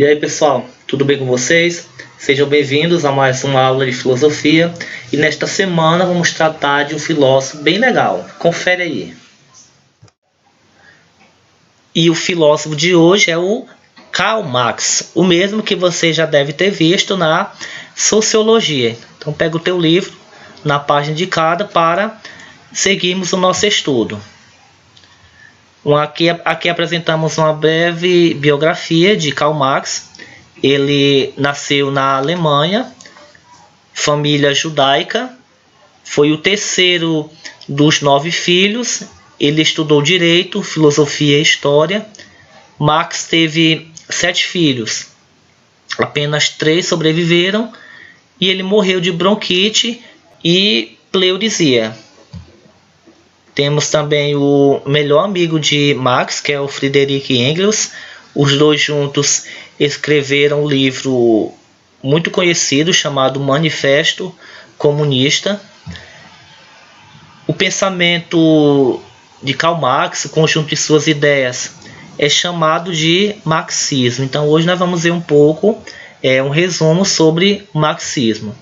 E aí pessoal, tudo bem com vocês? Sejam bem-vindos a mais uma aula de filosofia. E nesta semana vamos tratar de um filósofo bem legal. Confere aí. E o filósofo de hoje é o Karl Marx, o mesmo que você já deve ter visto na Sociologia. Então pega o teu livro na página indicada para seguirmos o nosso estudo. Aqui apresentamos uma breve biografia de Karl Marx. Ele nasceu na Alemanha, família judaica, foi o terceiro dos 9 filhos. Ele estudou direito, filosofia e história. Marx teve 7 filhos, apenas 3 sobreviveram e ele morreu de bronquite e pleurisia. Temos também o melhor amigo de Marx, que é o Friedrich Engels. Os dois juntos escreveram um livro muito conhecido chamado Manifesto Comunista. O pensamento de Karl Marx, o conjunto de suas ideias, é chamado de marxismo. Então hoje nós vamos ver um pouco, um resumo sobre o marxismo.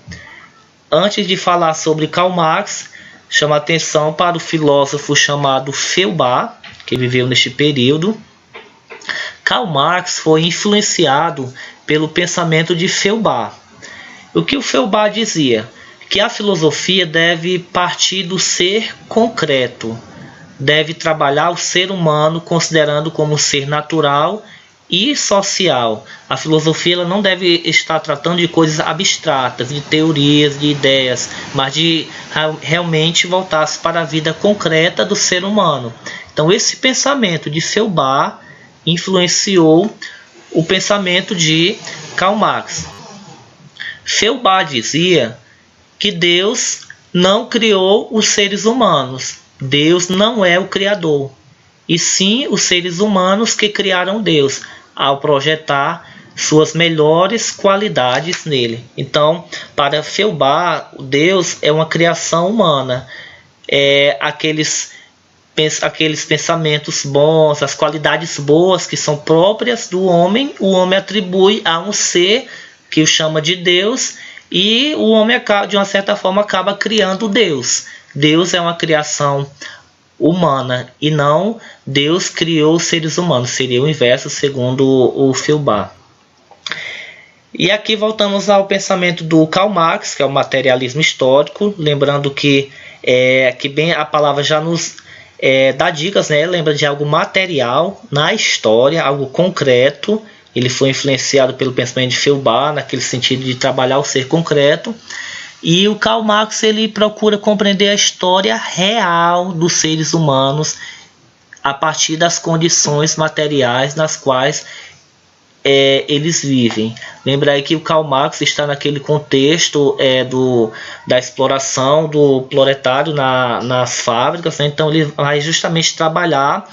Antes de falar sobre Karl Marx, chama atenção para o filósofo chamado Feuerbach, que viveu neste período. Karl Marx foi influenciado pelo pensamento de Feuerbach. O que o Feuerbach dizia? Que a filosofia deve partir do ser concreto, deve trabalhar o ser humano considerando como ser natural e social. A filosofia ela não deve estar tratando de coisas abstratas, de teorias, de ideias, mas de realmente voltar-se para a vida concreta do ser humano. Então esse pensamento de Feuerbach influenciou o pensamento de Karl Marx. Feuerbach dizia que Deus não criou os seres humanos. Deus não é o Criador, e sim os seres humanos que criaram Deus, ao projetar suas melhores qualidades nele. Então, para Feuerbach, Deus é uma criação humana. Aqueles pensamentos bons, as qualidades boas que são próprias do homem, o homem atribui a um ser que o chama de Deus, e o homem, de uma certa forma, acaba criando Deus. Deus é uma criação humana e não Deus criou os seres humanos. Seria o inverso, segundo o Feuerbach. E aqui voltamos ao pensamento do Karl Marx, que é o materialismo histórico. Lembrando que bem a palavra já nos dá dicas, né? Lembra de algo material na história, algo concreto. Ele foi influenciado pelo pensamento de Feuerbach, naquele sentido de trabalhar o ser concreto. E o Karl Marx ele procura compreender a história real dos seres humanos a partir das condições materiais nas quais eles vivem. Lembra aí que o Karl Marx está naquele contexto da exploração do proletário nas fábricas, né? Então ele vai justamente trabalhar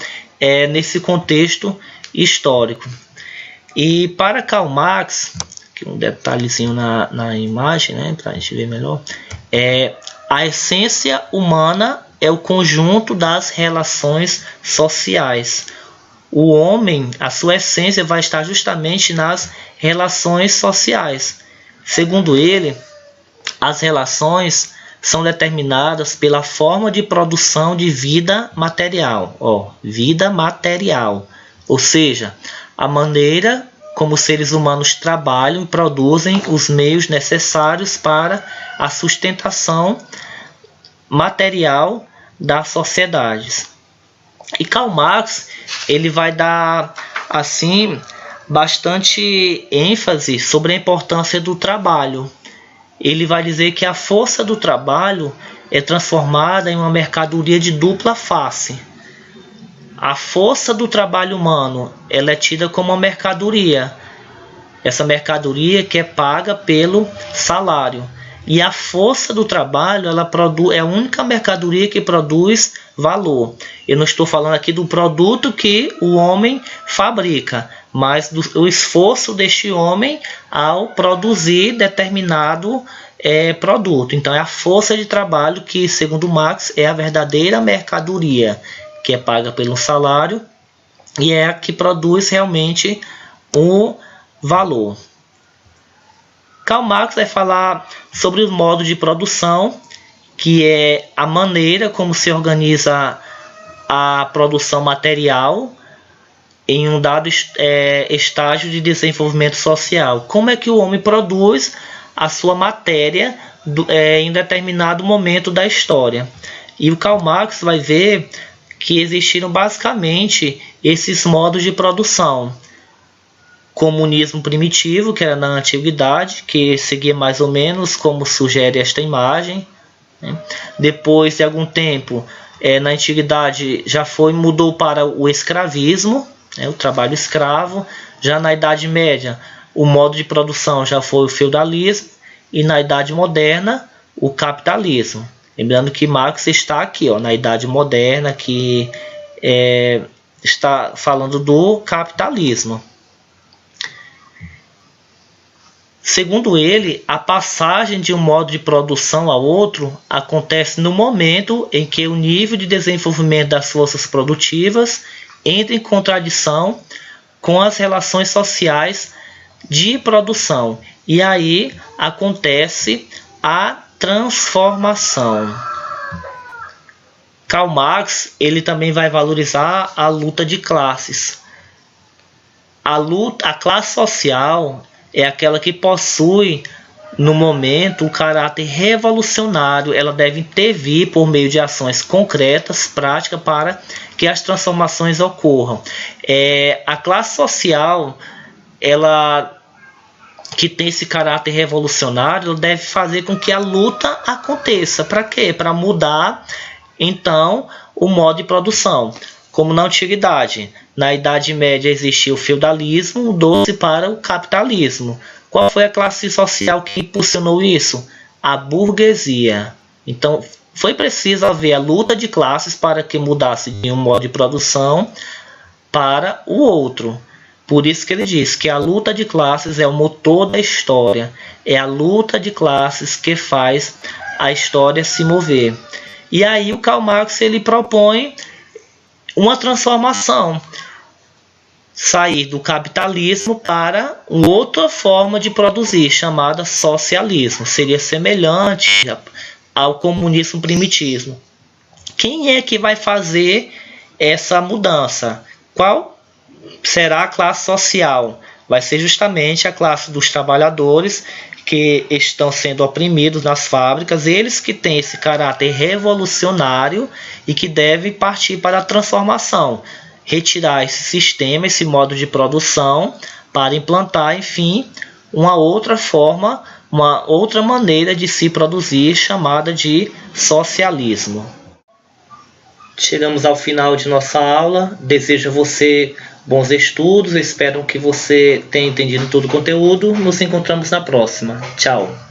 nesse contexto histórico. E para Karl Marx, um detalhezinho na imagem, né, para a gente ver melhor, a essência humana é o conjunto das relações sociais. O homem, a sua essência vai estar justamente nas relações sociais. Segundo ele, as relações são determinadas pela forma de produção de vida material. Vida material, ou seja, a maneira como os seres humanos trabalham e produzem os meios necessários para a sustentação material das sociedades. E Karl Marx ele vai dar assim bastante ênfase sobre a importância do trabalho. Ele vai dizer que a força do trabalho é transformada em uma mercadoria de dupla face. A força do trabalho humano ela é tida como uma mercadoria. Essa mercadoria que é paga pelo salário. E a força do trabalho ela é a única mercadoria que produz valor. Eu não estou falando aqui do produto que o homem fabrica, mas do esforço deste homem ao produzir determinado produto. Então é a força de trabalho que, segundo Marx, é a verdadeira mercadoria, que é paga pelo salário e é a que produz realmente valor. Karl Marx vai falar sobre o modo de produção, que é a maneira como se organiza a produção material em um dado estágio de desenvolvimento social. Como é que o homem produz a sua matéria em determinado momento da história. E o Karl Marx vai ver que existiram basicamente esses modos de produção. Comunismo primitivo, que era na antiguidade, que seguia mais ou menos como sugere esta imagem, né? Depois de algum tempo, na antiguidade mudou para o escravismo, né? O trabalho escravo. Já na Idade Média, o modo de produção já foi o feudalismo, e na Idade Moderna, o capitalismo. Lembrando que Marx está aqui, na Idade Moderna, que está falando do capitalismo. Segundo ele, a passagem de um modo de produção ao outro acontece no momento em que o nível de desenvolvimento das forças produtivas entra em contradição com as relações sociais de produção. E aí acontece a transformação. Karl Marx ele também vai valorizar a luta de classes. A classe social é aquela que possui no momento o caráter revolucionário. Ela deve intervir por meio de ações concretas, práticas, para que as transformações ocorram. A classe social, ela que tem esse caráter revolucionário, ela deve fazer com que a luta aconteça. Para quê? Para mudar então o modo de produção. Como na antiguidade, na Idade Média existia o feudalismo, mudou-se para o capitalismo. Qual foi a classe social que impulsionou isso? A burguesia. Então foi preciso haver a luta de classes para que mudasse de um modo de produção para o outro. Por isso que ele diz que a luta de classes é o motor da história. É a luta de classes que faz a história se mover. E aí o Karl Marx ele propõe uma transformação. Sair do capitalismo para uma outra forma de produzir, chamada socialismo. Seria semelhante ao comunismo primitivo. Quem é que vai fazer essa mudança? Qual será a classe social? Vai ser justamente a classe dos trabalhadores que estão sendo oprimidos nas fábricas, eles que têm esse caráter revolucionário e que devem partir para a transformação, retirar esse sistema, esse modo de produção, para implantar, enfim, uma outra forma, uma outra maneira de se produzir, chamada de socialismo. Chegamos ao final de nossa aula. Desejo a você bons estudos. Espero que você tenha entendido todo o conteúdo. Nos encontramos na próxima. Tchau.